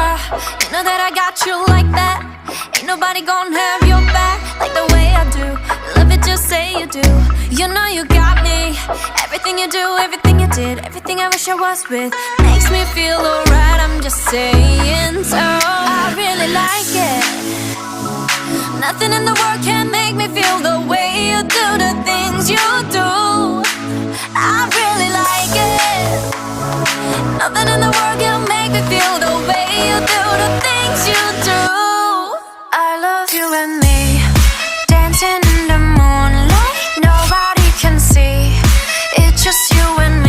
You know that I got you like that. Ain't nobody gonna have your back like the way I do. You love it, just say you do. You know you got me. Everything you do, everything you did, everything I wish I was with makes me feel alright, I'm just saying. So I really like it. Nothing in the world can make me feel the way you do the things you do. I really like it.